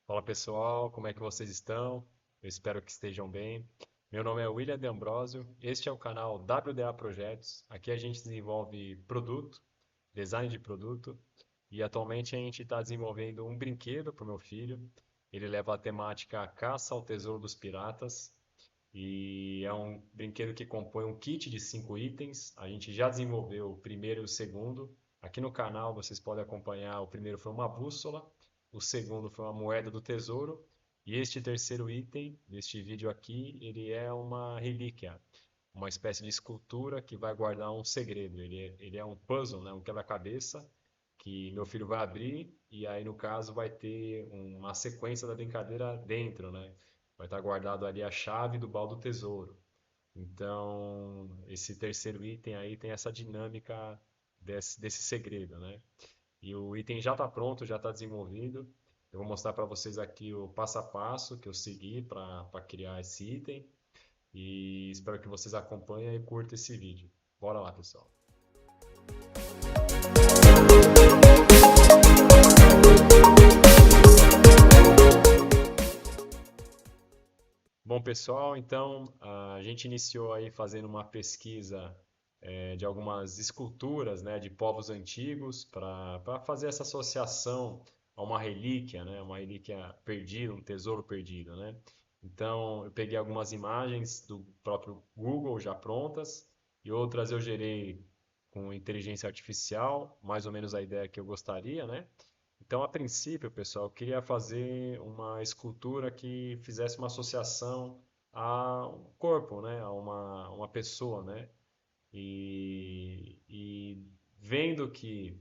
Fala pessoal, como é que vocês estão? Eu espero que estejam bem. Meu nome é William de Ambrosio, este é o canal WDA Projetos. Aqui a gente desenvolve produto, design de produto, e atualmente a gente está desenvolvendo um brinquedo para o meu filho. Ele leva a temática Caça ao Tesouro dos Piratas, e é um brinquedo que compõe um kit de 5 itens. A gente já desenvolveu o primeiro e o segundo. Aqui no canal vocês podem acompanhar. O primeiro foi uma bússola, o segundo foi uma moeda do tesouro. E este terceiro item, neste vídeo aqui, ele é uma relíquia, uma espécie de escultura que vai guardar um segredo. Ele é um puzzle, né? Um quebra-cabeça que meu filho vai abrir e aí no caso vai ter uma sequência da brincadeira dentro, né? Vai estar guardado ali a chave do baú do tesouro. Então, esse terceiro item aí tem essa dinâmica desse segredo, né? E o item já está pronto, já está desenvolvido. Eu vou mostrar para vocês aqui o passo a passo que eu segui para criar esse item. E espero que vocês acompanhem e curtam esse vídeo. Bora lá, pessoal. Bom, pessoal, então a gente iniciou aí fazendo uma pesquisa de algumas esculturas, né, de povos antigos para fazer essa associação a uma relíquia, né, uma relíquia perdida, um tesouro perdido, né? Então eu peguei algumas imagens do próprio Google já prontas e outras eu gerei com inteligência artificial, mais ou menos a ideia que eu gostaria, né? Então, a princípio, pessoal, eu queria fazer uma escultura que fizesse uma associação a um corpo, né? A uma pessoa, né? E vendo que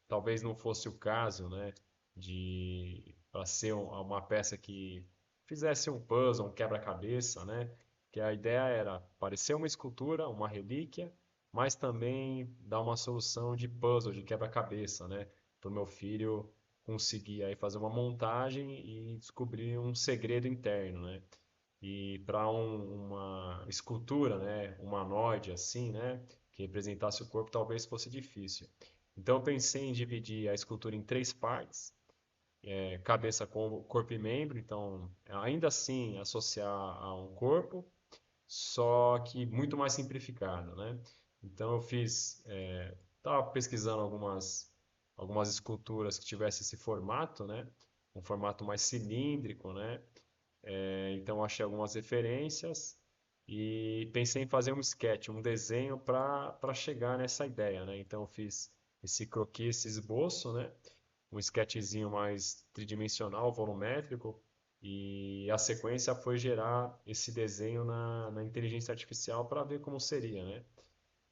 talvez não fosse o caso, né? De para ser uma peça que fizesse um puzzle, um quebra-cabeça, né? Que a ideia era parecer uma escultura, uma relíquia, mas também dar uma solução de puzzle, de quebra-cabeça, né? Para o meu filho conseguir aí fazer uma montagem e descobrir um segredo interno, né? E para uma escultura, né, humanoide assim, né, que representasse o corpo, talvez fosse difícil. Então eu pensei em dividir a escultura em 3 partes, cabeça, corpo e membro, então ainda assim associar a um corpo, só que muito mais simplificado, né? Então eu fiz, estava pesquisando algumas esculturas que tivessem esse formato, né? Um formato mais cilíndrico, né? Então achei algumas referências e pensei em fazer um sketch, um desenho para chegar nessa ideia, né? Então eu fiz esse croquis, esse esboço, né? Um sketchzinho mais tridimensional, volumétrico, e a sequência foi gerar esse desenho na inteligência artificial para ver como seria, né?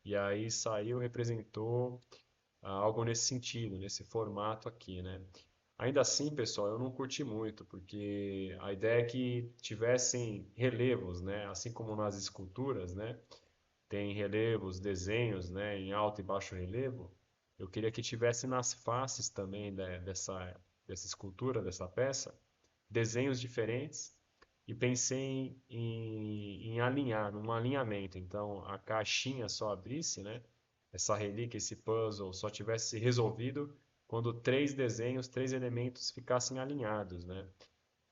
E aí saiu, representou algo nesse sentido, nesse formato aqui, né? Ainda assim, pessoal, eu não curti muito, porque a ideia é que tivessem relevos, né? Assim como nas esculturas, né? Tem relevos, desenhos, né? Em alto e baixo relevo. Eu queria que tivesse nas faces também dessa escultura, dessa peça, desenhos diferentes. E pensei em alinhar, num alinhamento. Então, a caixinha só abrisse, né? Essa relíquia, esse puzzle só tivesse resolvido quando 3 desenhos, 3 elementos ficassem alinhados, né?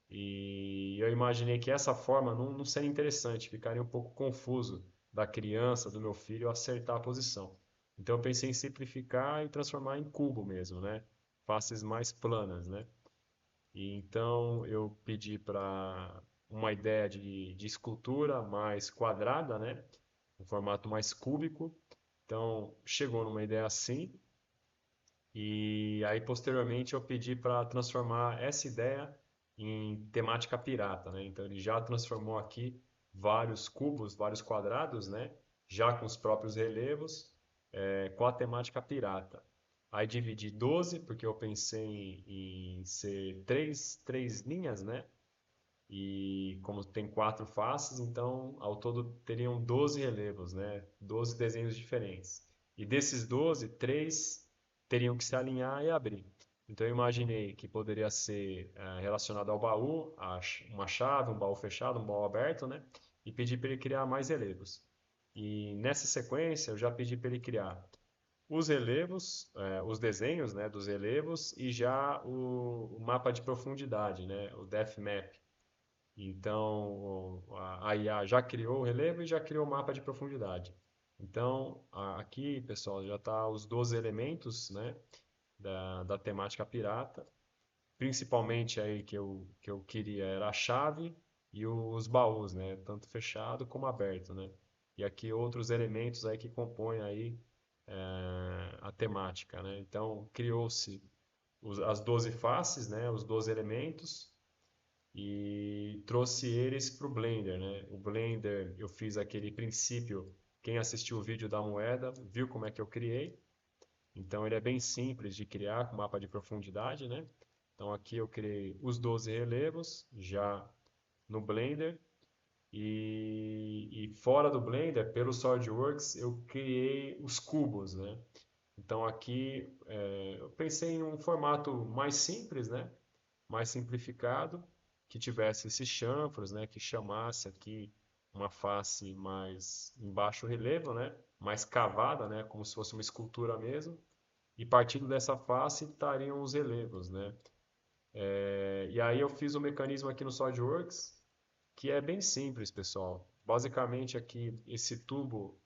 E eu imaginei que essa forma não seria interessante, ficaria um pouco confuso da criança, do meu filho, acertar a posição. Então eu pensei em simplificar e transformar em cubo mesmo, né? Faces mais planas, né? E então eu pedi para uma ideia de escultura mais quadrada, né? Um formato mais cúbico. Então chegou numa ideia assim, e aí, posteriormente, eu pedi para transformar essa ideia em temática pirata, né? Então, ele já transformou aqui vários cubos, vários quadrados, né? Já com os próprios relevos, com a temática pirata. Aí dividi 12, porque eu pensei em ser três linhas, né? E como tem 4 faces, então ao todo teriam 12 relevos, né? 12 desenhos diferentes. E desses 12, 3 teriam que se alinhar e abrir. Então eu imaginei que poderia ser relacionado ao baú, uma chave, um baú fechado, um baú aberto, né? E pedi para ele criar mais relevos. E nessa sequência eu já pedi para ele criar os relevos, os desenhos, né, dos relevos e já o mapa de profundidade, né, o depth map. Então, a IA já criou o relevo e já criou o mapa de profundidade. Então, aqui, pessoal, já está os 12 elementos, né, da temática pirata. Principalmente aí que eu queria era a chave e os baús, né, tanto fechado como aberto, né. E aqui outros elementos aí que compõem aí a temática, né. Então, criou-se as 12 faces, né, os 12 elementos, e trouxe eles para o Blender, né? O Blender, eu fiz aquele princípio. Quem assistiu o vídeo da moeda viu como é que eu criei. Então ele é bem simples de criar com mapa de profundidade, né? Então aqui eu criei os 12 relevos já no Blender e fora do Blender, pelo SolidWorks, eu criei os cubos, né? Então aqui eu pensei em um formato mais simples, né? Mais simplificado, que tivesse esses chanfros, né, que chamasse aqui uma face mais em baixo relevo, né, mais cavada, né, como se fosse uma escultura mesmo, e partindo dessa face estariam os relevos, né. E aí eu fiz um mecanismo aqui no SolidWorks que é bem simples, pessoal. Basicamente aqui esse tubo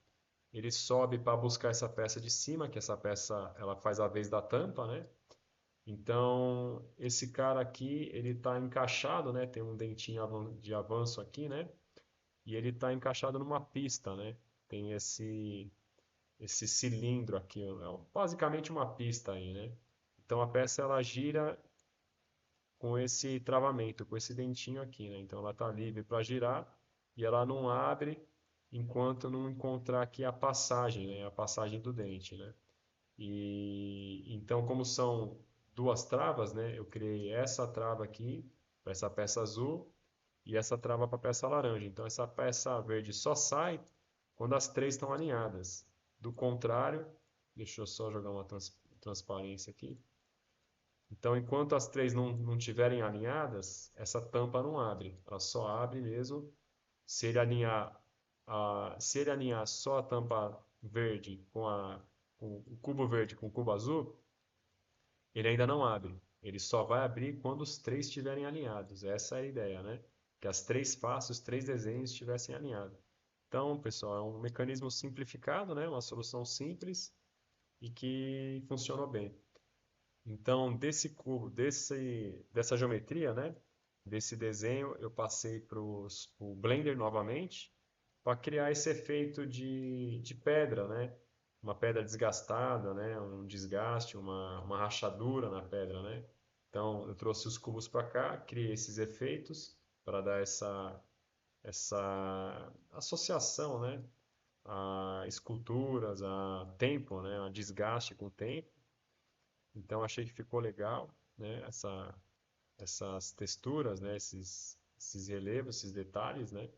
ele sobe para buscar essa peça de cima, que essa peça ela faz a vez da tampa, né? Então, esse cara aqui, ele está encaixado, né? Tem um dentinho de avanço aqui, né? E ele está encaixado numa pista, né? Tem esse cilindro aqui, basicamente uma pista aí, né? Então a peça ela gira com esse travamento, com esse dentinho aqui, né? Então ela está livre para girar e ela não abre enquanto não encontrar aqui a passagem, né? A passagem do dente, né? E então, como são duas travas, né? Eu criei essa trava aqui para essa peça azul e essa trava para a peça laranja. Então, essa peça verde só sai quando as três estão alinhadas. Do contrário, deixa eu só jogar uma transparência aqui. Então, enquanto as três não estiverem alinhadas, essa tampa não abre. Ela só abre mesmo se ele alinhar, se ele alinhar só a tampa verde com o cubo verde com o cubo azul, ele ainda não abre. Ele só vai abrir quando os três estiverem alinhados. Essa é a ideia, né? Que as três faces, os três desenhos estivessem alinhados. Então, pessoal, é um mecanismo simplificado, né? Uma solução simples e que funcionou bem. Então, desse cubo, dessa geometria, né? Desse desenho, eu passei para o Blender novamente para criar esse efeito de pedra, né? Uma pedra desgastada, né? Um desgaste, uma rachadura na pedra, né? Então, eu trouxe os cubos para cá, criei esses efeitos para dar essa associação, né? A esculturas, a tempo, né? A desgaste com o tempo. Então achei que ficou legal, né? Essas texturas, né? Esses relevos, esses detalhes, né?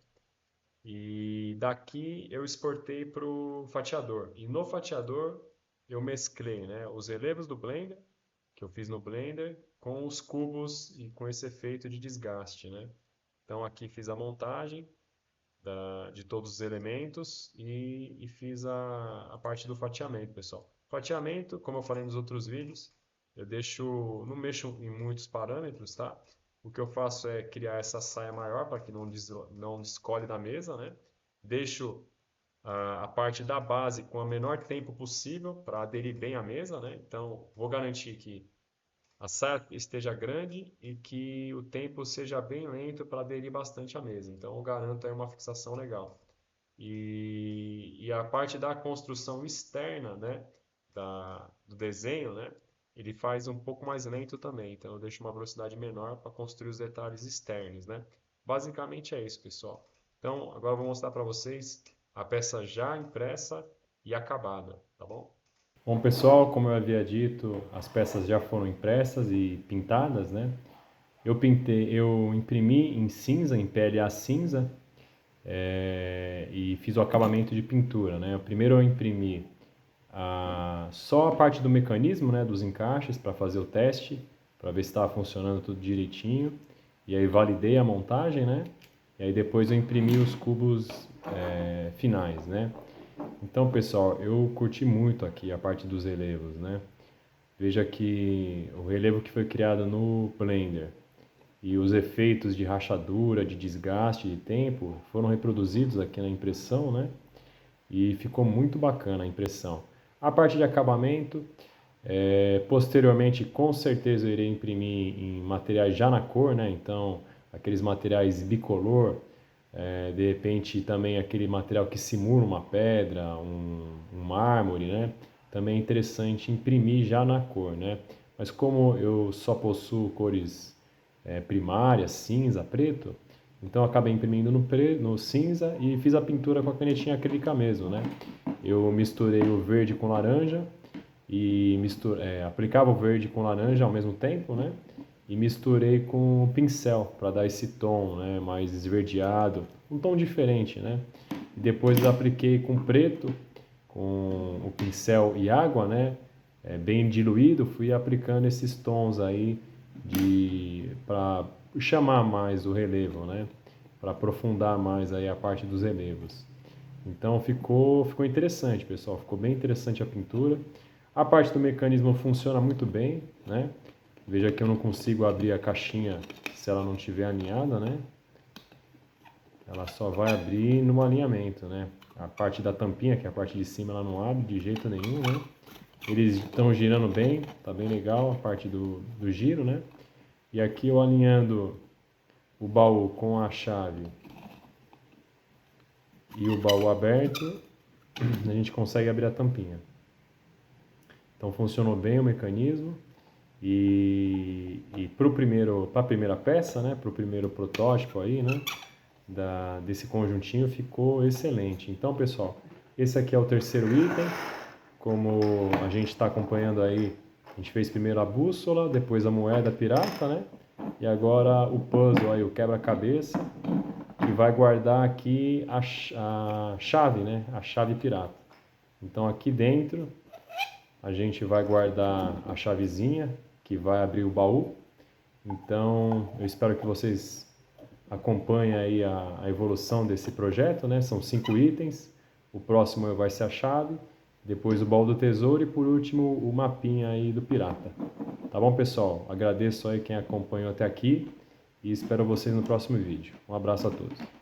E daqui eu exportei para o fatiador. E no fatiador eu mesclei, né? Os relevos do Blender, que eu fiz no Blender, com os cubos e com esse efeito de desgaste, né? Então aqui fiz a montagem de todos os elementos e fiz a parte do fatiamento, pessoal. Fatiamento, como eu falei nos outros vídeos, não mexo em muitos parâmetros, tá? O que eu faço é criar essa saia maior para que não descole da mesa, né? Deixo a parte da base com o menor tempo possível para aderir bem à mesa, né? Então, vou garantir que a saia esteja grande e que o tempo seja bem lento para aderir bastante à mesa. Então, eu garanto aí uma fixação legal. E a parte da construção externa, né, do desenho, né, ele faz um pouco mais lento também. Então, eu deixo uma velocidade menor para construir os detalhes externos, né. Basicamente é isso, pessoal. Então, agora eu vou mostrar para vocês a peça já impressa e acabada, tá bom? Bom, pessoal, como eu havia dito, as peças já foram impressas e pintadas, né? Eu imprimi em cinza, em PLA cinza, e fiz o acabamento de pintura, né? Primeiro eu imprimi só a parte do mecanismo, né, dos encaixes para fazer o teste, para ver se estava funcionando tudo direitinho. E aí validei a montagem, né? E aí depois eu imprimi os cubos finais, né? Então, pessoal, eu curti muito aqui a parte dos relevos, né? Veja que o relevo que foi criado no Blender e os efeitos de rachadura, de desgaste de tempo foram reproduzidos aqui na impressão, né? E ficou muito bacana a impressão. A parte de acabamento, posteriormente, com certeza eu irei imprimir em materiais já na cor, né? Então, aqueles materiais bicolor, de repente também aquele material que simula uma pedra, um mármore, né? Também é interessante imprimir já na cor, né? Mas como eu só possuo cores primárias, cinza, preto, então eu acabei imprimindo no cinza e fiz a pintura com a canetinha acrílica mesmo, né? Eu misturei o verde com laranja e aplicava o verde com laranja ao mesmo tempo, né? E misturei com o pincel para dar esse tom, né? Mais esverdeado, um tom diferente, né? E depois apliquei com preto, com o pincel e água, né? Bem diluído, fui aplicando esses tons aí para chamar mais o relevo, né? Para aprofundar mais aí a parte dos relevos. Então ficou interessante, pessoal. Ficou bem interessante a pintura. A parte do mecanismo funciona muito bem, né? Veja que eu não consigo abrir a caixinha se ela não estiver alinhada, né? Ela só vai abrir no alinhamento, né? A parte da tampinha, que é a parte de cima, ela não abre de jeito nenhum, né? Eles estão girando bem, tá bem legal a parte do giro, né? E aqui eu alinhando o baú com a chave e o baú aberto, a gente consegue abrir a tampinha. Então funcionou bem o mecanismo e para a primeira peça, né, para o primeiro protótipo aí, né, desse conjuntinho ficou excelente. Então, pessoal, esse aqui é o terceiro item. Como a gente está acompanhando aí, a gente fez primeiro a bússola, depois a moeda pirata, né? E agora o puzzle aí, o quebra-cabeça, que vai guardar aqui a chave, né? A chave pirata. Então aqui dentro a gente vai guardar a chavezinha que vai abrir o baú. Então eu espero que vocês acompanhem aí a evolução desse projeto, né? São 5 itens. O próximo vai ser a chave, depois o baú do tesouro e por último o mapinha aí do pirata. Tá bom, pessoal? Agradeço aí quem acompanhou até aqui e espero vocês no próximo vídeo. Um abraço a todos.